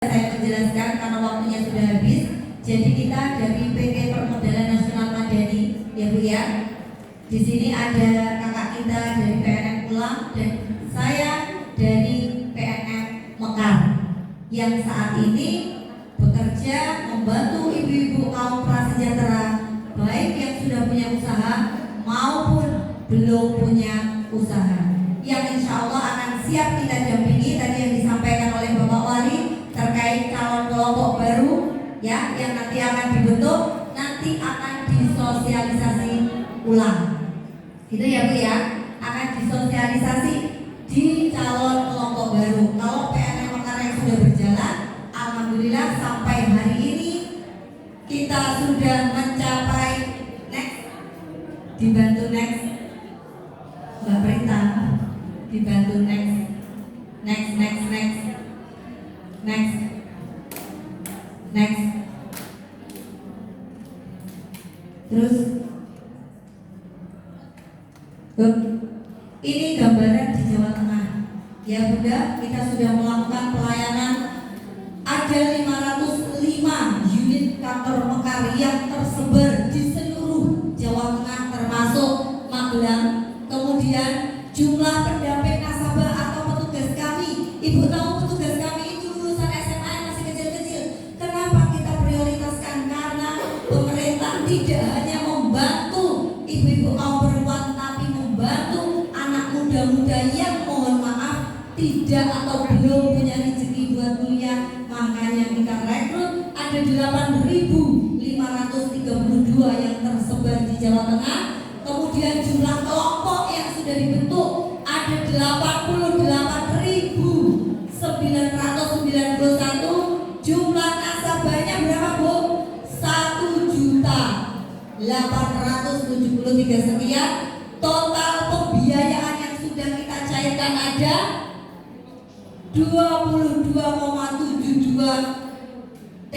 Saya menjelaskan karena waktunya sudah habis. Jadi kita dari PT Permodalan Nasional Madani, ya Bu ya. Di sini ada kakak kita dari PNM Pulang dan saya dari PNM Mekar yang saat ini bekerja membantu ibu-ibu kaum prasejahtera, baik yang sudah punya usaha maupun belum punya usaha, yang insya Allah akan siap kita dampingi. Tadi yang disampaikan oleh Bapak Wali terkait calon kelompok baru ya, yang nanti akan dibentuk, nanti akan disosialisasi ulang. Itu ya Bu ya, akan disosialisasi di calon kelompok baru. Kalau PNM Mekar yang sudah berjalan, alhamdulillah sampai hari ini kita sudah mencapai next, dibantu next Mbak Perintah, dibantu next. Terus ini gambaran di Jawa Tengah ya Bunda, kita sudah melakukan pelayanan. Ada 505 unit kantor Mekar yang tersebar di seluruh Jawa Tengah termasuk Magelang. Kemudian jumlah pendamping nasabah atau petugas kami, Ibu tahu petugas kami itu lulusan SMA yang masih kecil-kecil. Kenapa kita prioritaskan? Karena pemerintah tidak hanya membantu ibu-ibu kaum perempuan, tapi membantu anak muda-muda yang mohon maaf tidak atau belum punya rezeki buat kuliah. Makanya kita rekrut ada 8.532 yang tersebar di Jawa Tengah. Kemudian jumlah kelompok yang sudah dibentuk ada 88.991. Jumlah nasabahnya berapa Bu? 1.873 sekian. Total pembiayaan yang sudah kita cairkan ada 22,72 T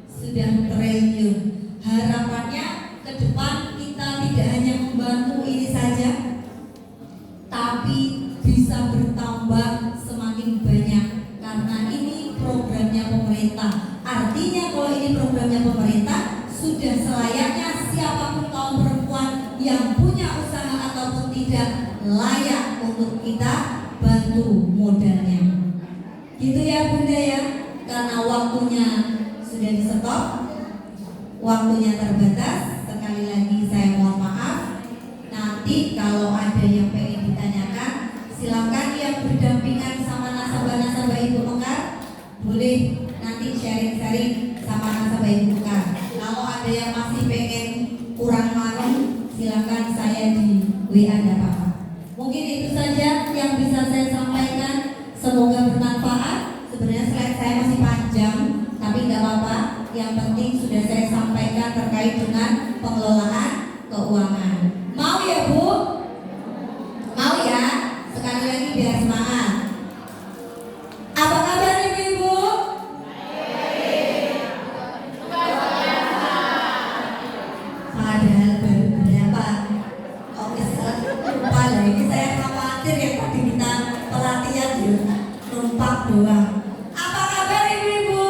sudah triliun. Harapannya ke depan kita tidak hanya membantu ini saja, tapi bisa bertambah semakin banyak karena ini programnya pemerintah. Artinya kalau ini programnya pemerintah, sudah selayaknya siapapun kaum perempuan yang punya usaha ataupun tidak, layak untuk kita bantu modalnya. Gitu ya Bunda ya, karena waktunya sudah di stop, waktunya terbatas. Sekali lagi saya mohon maaf. Nanti kalau ada yang pengen ditanyakan, silakan yang berdampingan sama nasabah-nasabah Ibu Mekar, boleh nanti sharing-sharing sama nasabah Ibu Mekar. Kalau ada yang masih pengen kurang malam, silakan saya di WA ada apa-apa. Mungkin itu saja yang bisa saya sampaikan. Semoga bermanfaat. Sebenarnya slide saya masih panjang, tapi nggak apa-apa. Yang penting sudah saya sampaikan terkait dengan pengelolaan keuangan. Mau ya Bu? Mau ya? Sekali lagi biar semangat. Apa kabar Ibu-ibu? Padahal baru berapa? Oke, lupa lah. Ini saya khawatir ya tadi kita pelatihan ya, numpak doang. Apa kabar Ibu-ibu?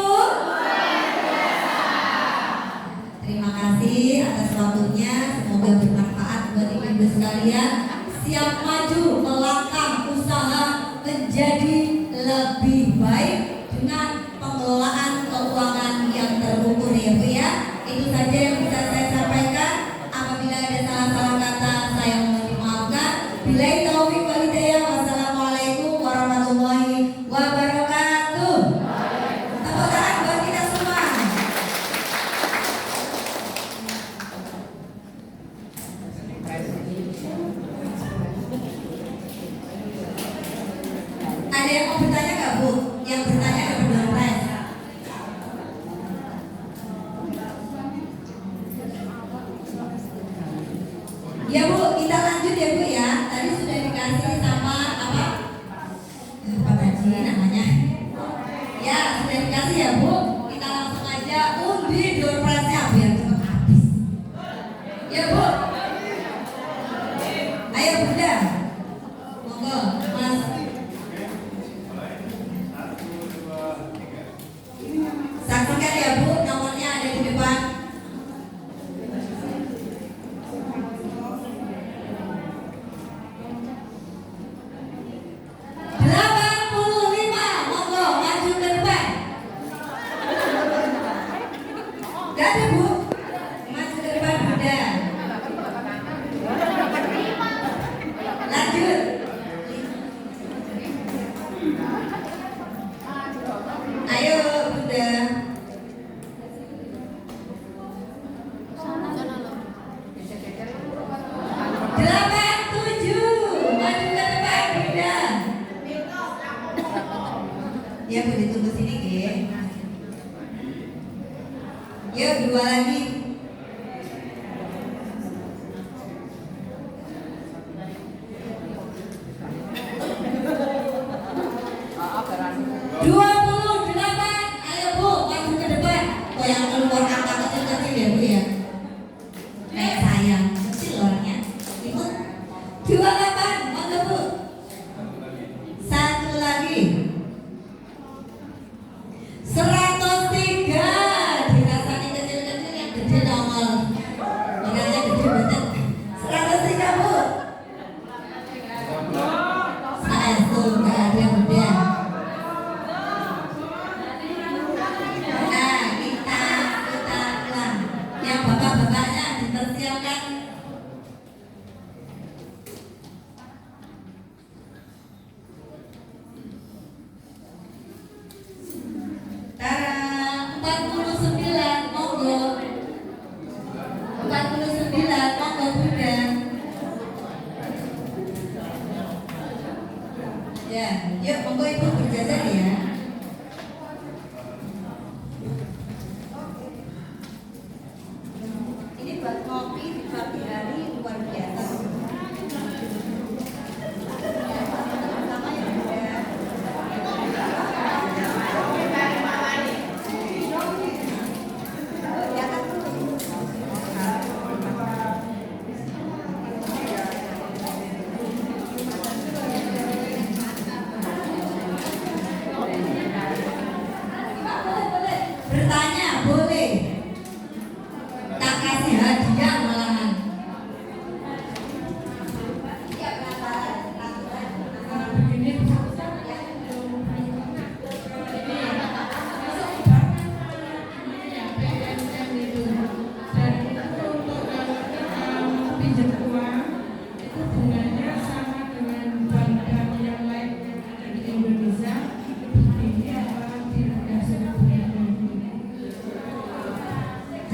Terima kasih atas waktunya. Semoga bermanfaat buat ibu-ibu sekalian. Siap maju melangkah usaha menjadi lebih baik dengan pengelolaan keuangan yang terukur ya Bu ya. Itu saja yang bisa saya sampaikan. Apabila ada salah-salah kata, saya mohon dimaafkan. Billahi taufiq wal hidayah. Wassalamualaikum warahmatullahi wabarakatuh. Tepuk tangan buat kita semua. Ada yang mau bertanya nggak Bu? Yang bertanya ada berdua pres. Ya Bu, kita lanjut ya Bu ya. Tadi sudah dikasih sama apa? Apa tadi namanya? Ya, sudah dikasih ya Bu. Kita langsung aja undi door prize-nya biar cepat habis. Ya Bu. Ayo Bunda. Monggo, Mas. Ayo Bunda. 87, maju ke depan Bunda. Ya boleh tunggu sini Ge. Yuk 2 lagi. Ya, yuk monggo Ibu berjajar ya. Ini buat ngopi di pagi hari luar biasa. Sama ya Bunda. Ya kan bertanya boleh, tak kasih hadiah malahan.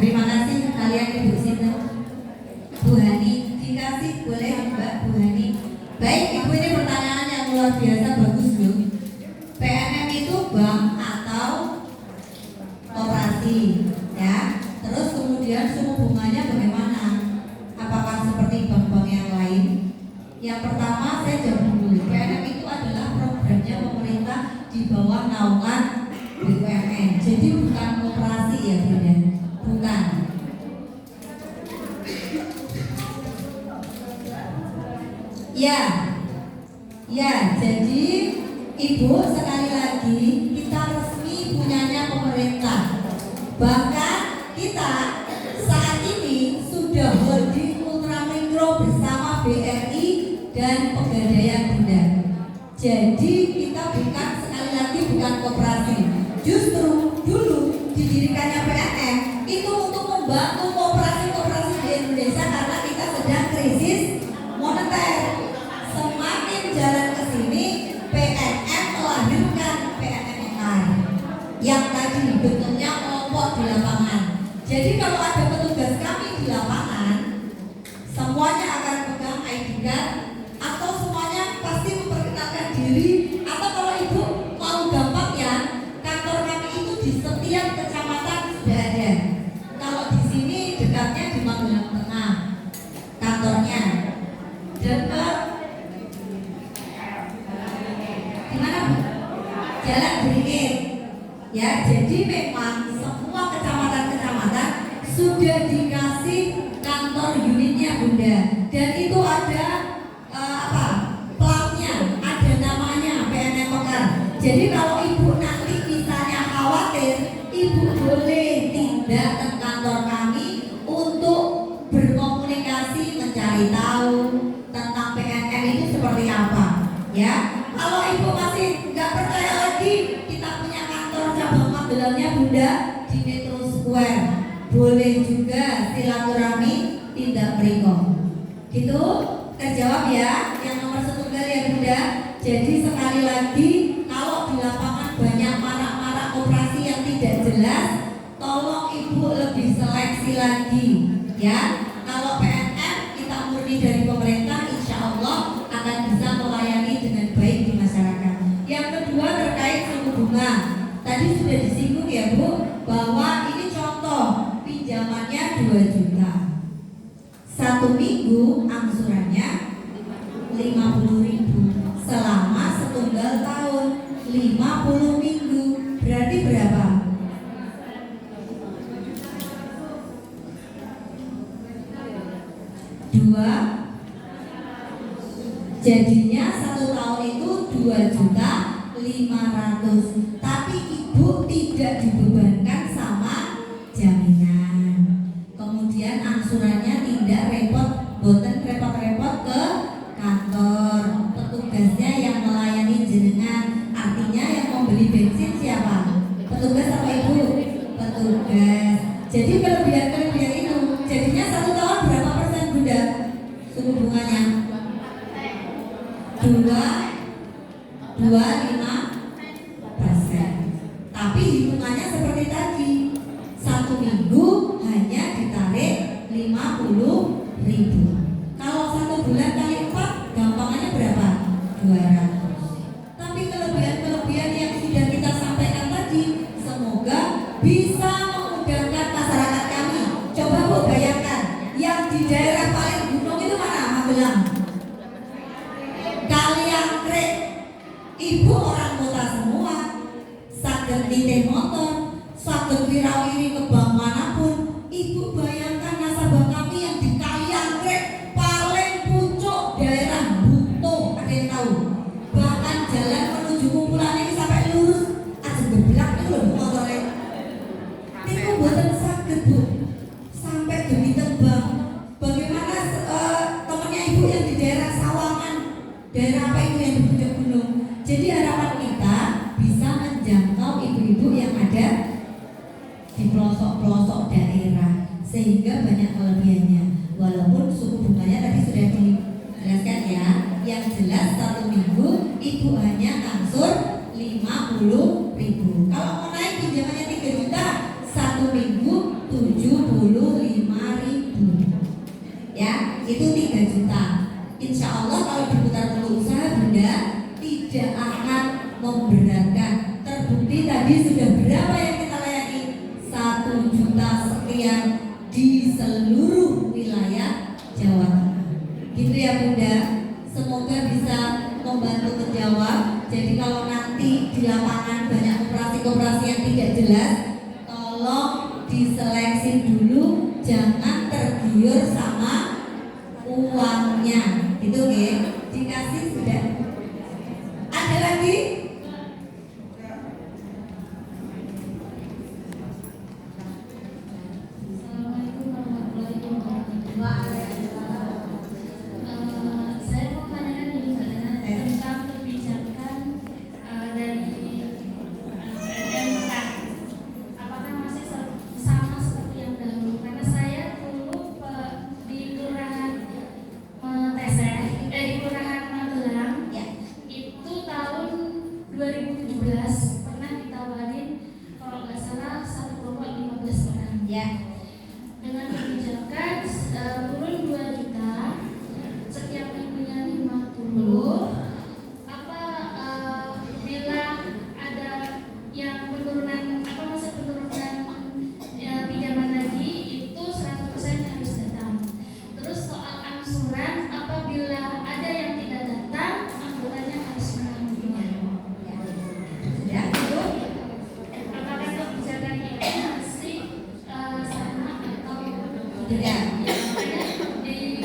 Terima kasih kalian Ibu Sinta. Bu Hani dikasih boleh Mbak Bu Hani. Baik Ibu, ini pertanyaan yang luar biasa bagus loh. PNM itu bank atau koperasi ya. Terus kemudian suku bunganya bagaimana? Apakah seperti bank-bank yang lain? Yang pertama saya jawab dulu. PNM itu adalah programnya pemerintah di bawah naungan BUMN. Jadi bukan koperasi ya Bunda. Bukan. Ya, jadi Ibu sekali lagi kita resmi punyanya pemerintah. Bahkan kita saat ini sudah holding ultramikro bersama BRI dan Pegadaian Bunda. Jadi kita bukan, sekali lagi bukan koperasi. Justru dulu didirikannya PNM itu untuk membantu koperasi-koperasi di Indonesia karena kita sedang krisis moneter. Semakin jalan ke sini, PNM melahirkan PNM yang tadi bentuknya kelompok di lapangan. Jadi kalau ada petugas kami di lapangan, semuanya akan pegang ID card atau semuanya pasti memperkenalkan diri, atau kalau Ibu mau gampang ya, kantor kami itu di setiap kecamatan sudah ada. Kalau di sini dekatnya di Magelang Tengah kantornya, dekat di mana Bu? Jalan Beringin. Ya, jadi memang semua kecamatan-kecamatan sudah dikasih kantor unitnya Bunda, dan itu ada platnya, ada namanya PNM Mekar. Jadi kalau Ibu nanti misalnya khawatir, Ibu boleh tindak ke kantor kami untuk berkomunikasi, mencari tahu tentang PNM itu seperti apa. Ya, kalau Ibu masih nggak percaya lagi, kita punya kantor cabang Magelangnya Bunda di Metro Square. Boleh juga silaturahmi tindak mriko. Gitu, terjawab ya. Yang nomor setunggal ya Bunda. Jadi sekali lagi, kalau di lapangan banyak marak-marak operasi tolong Ibu lebih seleksi lagi ya. Kalau PNS kita murni dari pemerintah, insya Allah akan bisa melayani dengan baik di masyarakat. Yang kedua terkait suku bunga. Tadi sudah disinggung ya Bu, bahwa ini contoh pinjamannya 2 juta. 1 minggu angsurannya 50.000 selama setunggal tahun, 50 minggu berarti berapa? 2. Jadinya 1 tahun itu 2.500.000. Tapi Ibu tidak dibebankan sama jaminan. Kemudian angsurannya tidak boten repot-repot ke kantor. Petugasnya yang melayani jenengan. Artinya yang membeli bensin siapa? Petugas apa Ibu? Petugas. Jadi kelebihan-kelebihan itu. Jadinya 1 tahun berapa persen Bunda? Suku bunganya 25%. Tapi hitungannya seperti tadi, 1 minggu hanya ditarik 50.000. Kalau 1 bulan kali 4, gampangannya berapa? 200. Tapi kelebihan-kelebihan yang sudah kita sampaikan tadi, semoga bisa memudahkan masyarakat kami. Coba Bu bayangkan, yang di daerah paling gunung itu mana? Magelang, Kaliangkrik. Ibu orang kota semua, saged nitih motor, saged wirawiri ke bank manapun. Ibu bayangkan nasabah kami yang di Kaliangkrik, paling pucuk daerah Butuh, ada yang tahu? Bahkan jalan menuju kumpulan ini sampai lurus aja geblak itu loh motornya. Itu buatan saged Bu, sampai demi tembang. Bagaimana temannya Ibu yang di daerah Sawangan, daerah apa itu yang di puncak gunung? Jadi harapan kita bisa menjangkau ibu-ibu yang ada di pelosok-pelosok daerah, sehingga banyak kelebihannya. Walaupun suku bunganya tadi sudah dijelaskan ya, yang jelas 1 minggu Ibu hanya angsur 50.000. Kalau mau naik pinjamannya 3 juta, 1 minggu 75.000. Ya, itu 3 juta. Insya Allah kalau diputar dulu usaha Bunda, tidak akan memberatkan. Terbukti tadi sudah berapa yang kita layani? 1 juta sekian di seluruh wilayah Jawa Tengah. Gitu ya Bunda. Semoga bisa membantu menjawab. Jadi kalau nanti di lapangan banyak koperasi-koperasi yang tidak jelas, tolong diseleksi dulu, jangan tergiur sama uangnya. Itu ya, dikasih sudah. Ada lagi? Assalamualaikum warahmatullahi wabarakatuh. Saya mau tanyakan ini tentang kebijakan dari PMK. Apakah masih sama seperti yang dahulu? Karena saya dulu di kelurahan di kelurahan Magelang Ya. itu tahun 2017 pernah ditawarin kalau nggak salah 1,15 orang. Ya. Dengan kebijakan turun 2 juta, setiap minggunya 50. Bila ada yang penurunan pinjaman lagi itu 100% harus datang. Terus soal angsuran, apabila ada yang tidak datang, angsurannya harus menanggung. Ya, itu. Apakah kebijakan ini masih sama atau Tidak. Makanya di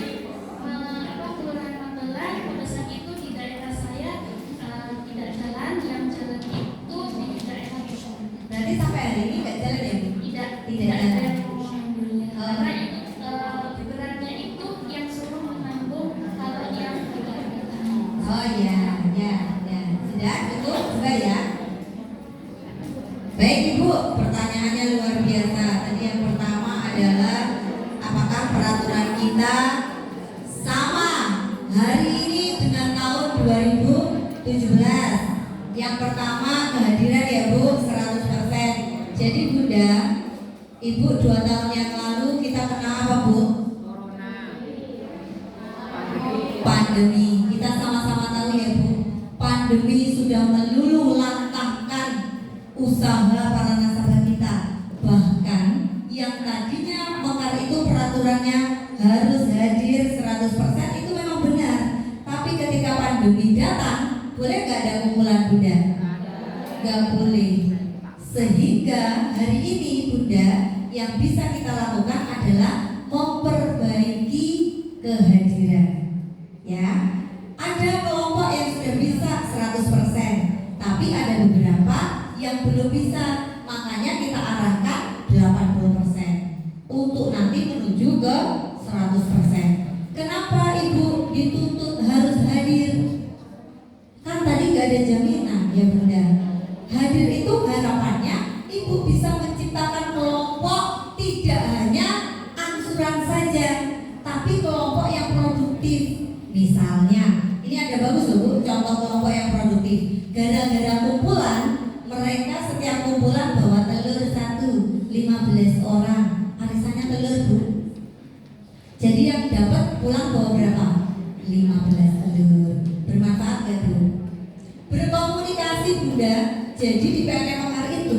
Kelurahan Magelang pada saat itu di daerah saya tidak jalan, yang jalan itu di daerah Bogor. Berarti sampai hari ini nggak jalan ya Bu? Tidak Tidak ada jalan. yang mau mengambilnya. Karena itu beratnya itu yang suruh menanggung kalau yang tidak datang. Oh ya, ya, ya. Sudah cukup juga ya. Baik Ibu, pertanyaannya luar biasa. Tadi yang pertama adalah apakah peraturan kita sama hari ini dengan tahun 2017? Yang pertama kehadiran ya Bu 100%. Jadi Bunda, Ibu 2 tahun yang lalu kita kena apa Bu? Corona. Pandemi. Kita sama-sama tahu ya Bu, pandemi sudah meluluh lantahkan usaha para nasabah kita. Bahkan yang tadinya mekar itu peraturannya harus hadir 100% itu memang benar. Tapi ketika pandemi datang, boleh nggak ada kumpulan Bunda? Nggak boleh. Sehingga hari ini Bunda yang bisa kita lakukan adalah memperbaiki kehadiran. Ya, ada kelompok yang sudah bisa 100%, tapi ada beberapa yang belum bisa. Makanya kita arahkan 80% untuk nanti menuju ke 100%. Kenapa Ibu dituntut harus hadir? Kan tadi nggak ada jaminan ya Bunda. Hadir itu harapannya Ibu bisa menciptakan kelompok tidak hanya angsuran saja, tapi kelompok yang produktif. Misalnya, ini ada bagus loh Bu, contoh kelompok yang produktif. Gara-gara kumpulan, mereka setiap kumpulan bawa telur 15 orang. Arisannya telur Bu. Jadi yang dapat pulang bawa berapa? 15 telur. Bermanfaat gak Bu? Berkomunikasi Bunda. Jadi di PNM Mekar itu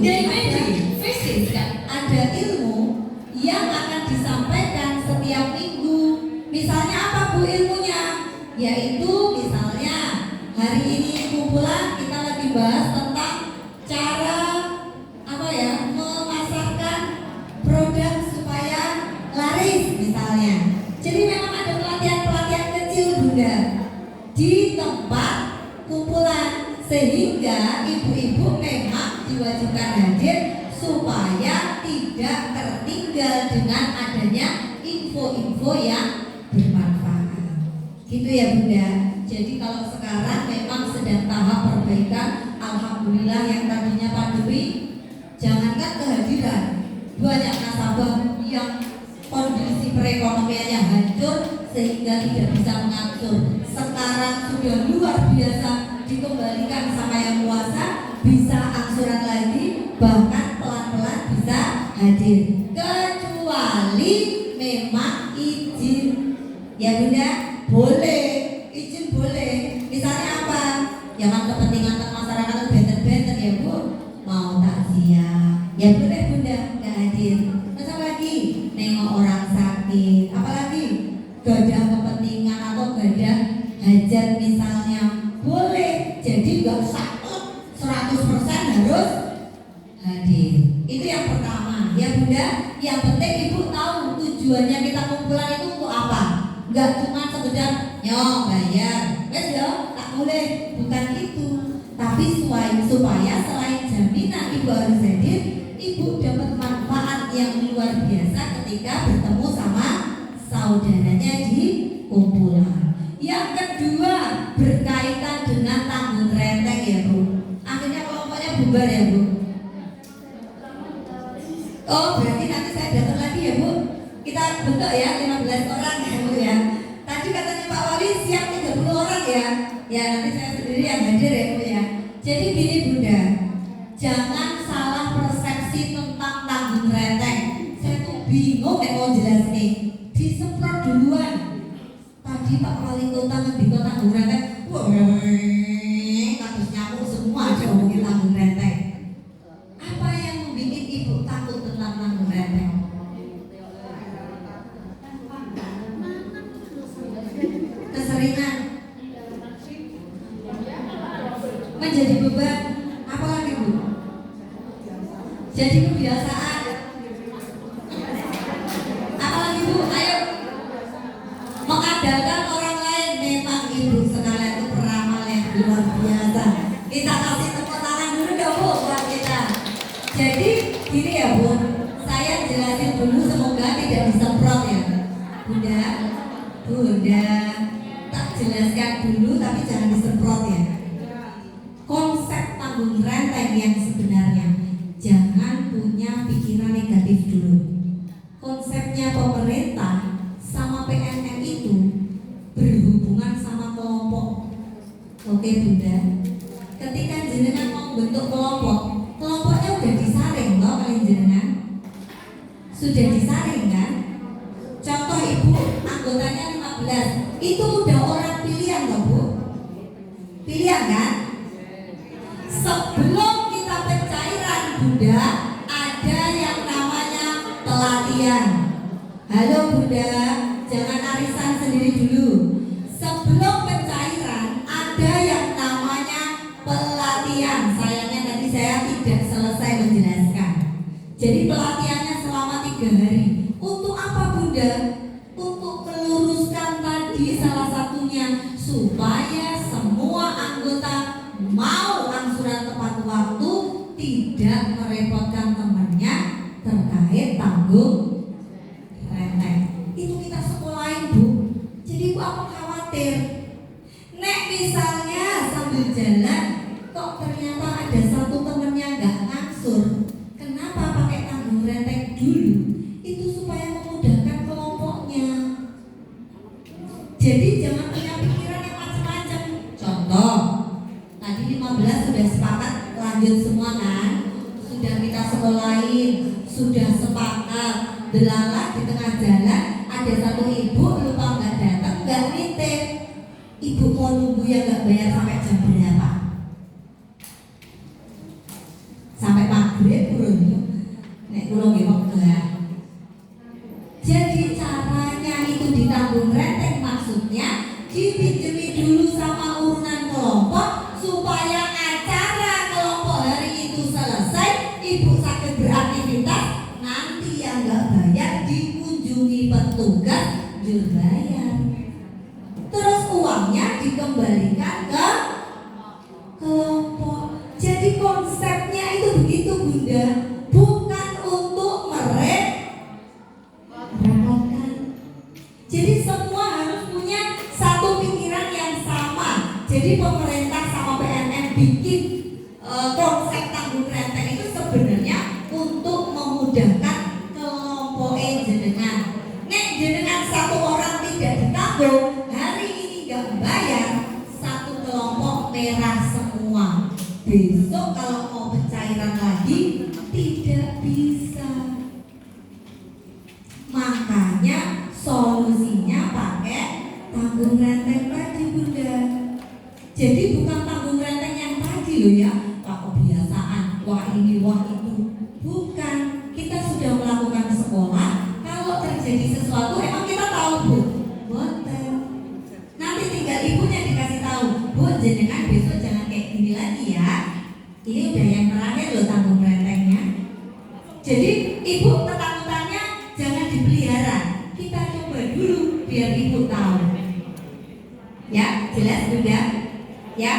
ada ilmu yang akan disampaikan setiap minggu. Misalnya apa Bu ilmunya? Yaitu misalnya hari ini kumpulan kita lagi bahas tentang cara apa ya, memasarkan produk supaya laris misalnya. Jadi memang ada pelatihan-pelatihan kecil Bunda di tempat kumpulan, sehingga ibu-ibu memang diwajibkan hadir supaya tidak tertinggal dengan adanya info-info yang bermanfaat. Gitu ya Bunda. Jadi kalau sekarang memang sedang tahap perbaikan, alhamdulillah. Yang tadinya pandemi, jangankan kehadiran, banyak nasabah yang kondisi perekonomiannya hancur sehingga tidak bisa mengatur. Sekarang sudah luar biasa, dikembalikan sama yang kuasa, bisa angsuran lagi, bahkan pelan-pelan bisa hadir. Kecuali memang izin ya Bunda, boleh izin boleh. Misalnya apa? Jangan kepentingan masyarakat benter-benter ya Bu, mau takziah ya boleh Bunda nggak hadir. Masa lagi nengok orang sakit, apalagi gadah kepentingan atau gadah hajat misalnya, boleh. Jadi nggak sakit 100% harus hadir. Itu yang pertama ya Bunda. Yang penting Ibu tahu tujuannya kita kumpulan itu untuk apa. Nggak cuma sekedar nyong bayar, wes yo tak boleh, bukan itu. Tapi supaya selain jaminan Ibu harus hadir, Ibu dapat manfaat yang luar biasa ketika bertemu sama saudaranya di kumpulan. Yang kedua berkaitan dengan tanggung renteng ya Bu. Akhirnya kelompoknya bubar ya Bu. Oh berarti nanti saya datang lagi ya Bu. Kita bentuk ya 15 orang ya Bu ya. Tadi katanya Pak Wali siap 30 orang ya. Ya nanti saya sendiri yang hadir ya Bu ya. Jadi gini Bunda, jangan salah persepsi tentang tanggung renteng. Saya tuh bingung mau jelas nih. Disemprot duluan. Tadi Pak Wali Kota ngendika tanggung renteng. Wah, kados nyamuk semua aja ngomongin tanggung renteng. Apa yang membuat Ibu takut tentang tanggung renteng? Keseringan, menjadi beban, apalagi Bu? Jadi kebiasaan. Apalagi Bu? Ayo. Mengandalkan orang lain. Memang Ibu sekalian itu peramal yang luar biasa. Kita kasih tepuk tangan dulu dong Bu buat kita. Jadi gini ya Bu, saya jelasin dulu semoga tidak disemprot ya Bunda. Bunda tak jelaskan dulu tapi jangan disemprot ya. Konsep tanggung renteng yang sebenarnya, jangan punya pikiran negatif dulu. Konsepnya pemerintah sama PNM itu berhubungan sama kelompok. Oke Bunda, ketika jenengan mau bentuk kelompok, kelompoknya udah disaring loh kalian jenengan. Sudah disaring kan? Contoh ibu anggotanya 15, itu udah orang pilihan loh bu. Pilihan kan? Sebelum kita pencairan Bunda, ada yang namanya pelatihan. Halo Bunda, jangan arisan sendiri dulu. Sebelum pencairan ada yang namanya pelatihan. Sayangnya tadi saya tidak selesai menjelaskan. Jadi pelatihannya selama 3 hari. Untuk apa Bunda? Untuk meluruskan tadi salah satunya, supaya semua anggota mau angsuran tepat waktu, tidak merepotkan temannya terkait tanggung renteng. Itu kita sekolahin bu. Jadi bu apa khawatir? Nek misalnya sambil jalan kok ternyata ada satu temennya nggak ngangsur, kenapa pakai tanggung renteng dulu? Itu supaya memudahkan kelompoknya. Jadi jangan punya pikiran yang macam-macam. Contoh, tadi 15 sudah sepakat lanjut semua kan? Sudah kita sekolahin, sudah sepakat. Belalah di tengah jalan ada satu ibu lupa nggak datang, nggak nitip. Ibu mau nunggu yang nggak bayar sampai jam berapa? Sampai maghrib kurang. Nek kurang ya enggak. Jadi caranya itu ditanggung renteng, maksudnya dipinjemi dulu sama urunan kelompok supaya acara kelompok hari itu selesai, ibu sakit beraktivitas, nanti yang nggak bayar dikunjungi petugas berbayar. Terus uangnya dikembalikan ke kelompok. Jadi konsepnya itu begitu Bunda, bukan untuk merepotkan. Jadi semua harus punya satu pikiran yang sama. Jadi pemerintah sama PNM bikin konsep tanggung renteng itu sebenarnya untuk memudahkan kelompok jenengan. Nek jenengan satu orang tidak ditanggung, hari ini nggak bayar, satu kelompok merah semua. Besok kalau mau pencairan lagi tidak bisa. Makanya solusinya pakai tanggung renteng tadi Bunda. Jadi bukan tanggung renteng yang tadi loh ya, Pak, kebiasaan, wah ini wah itu. Bukan, kita sudah melakukan sekolah. Kalau terjadi sesuatu emang kita tahu bu, boten. Nanti tinggal ibunya dikasih tahu, bu jenengan besok jangan kayak gini lagi ya. Ini udah yang terakhir loh tanggung rentengnya. Jadi ibu ketakutannya jangan dipelihara. Kita coba dulu biar ibu tahu. Ya, jelas Bunda?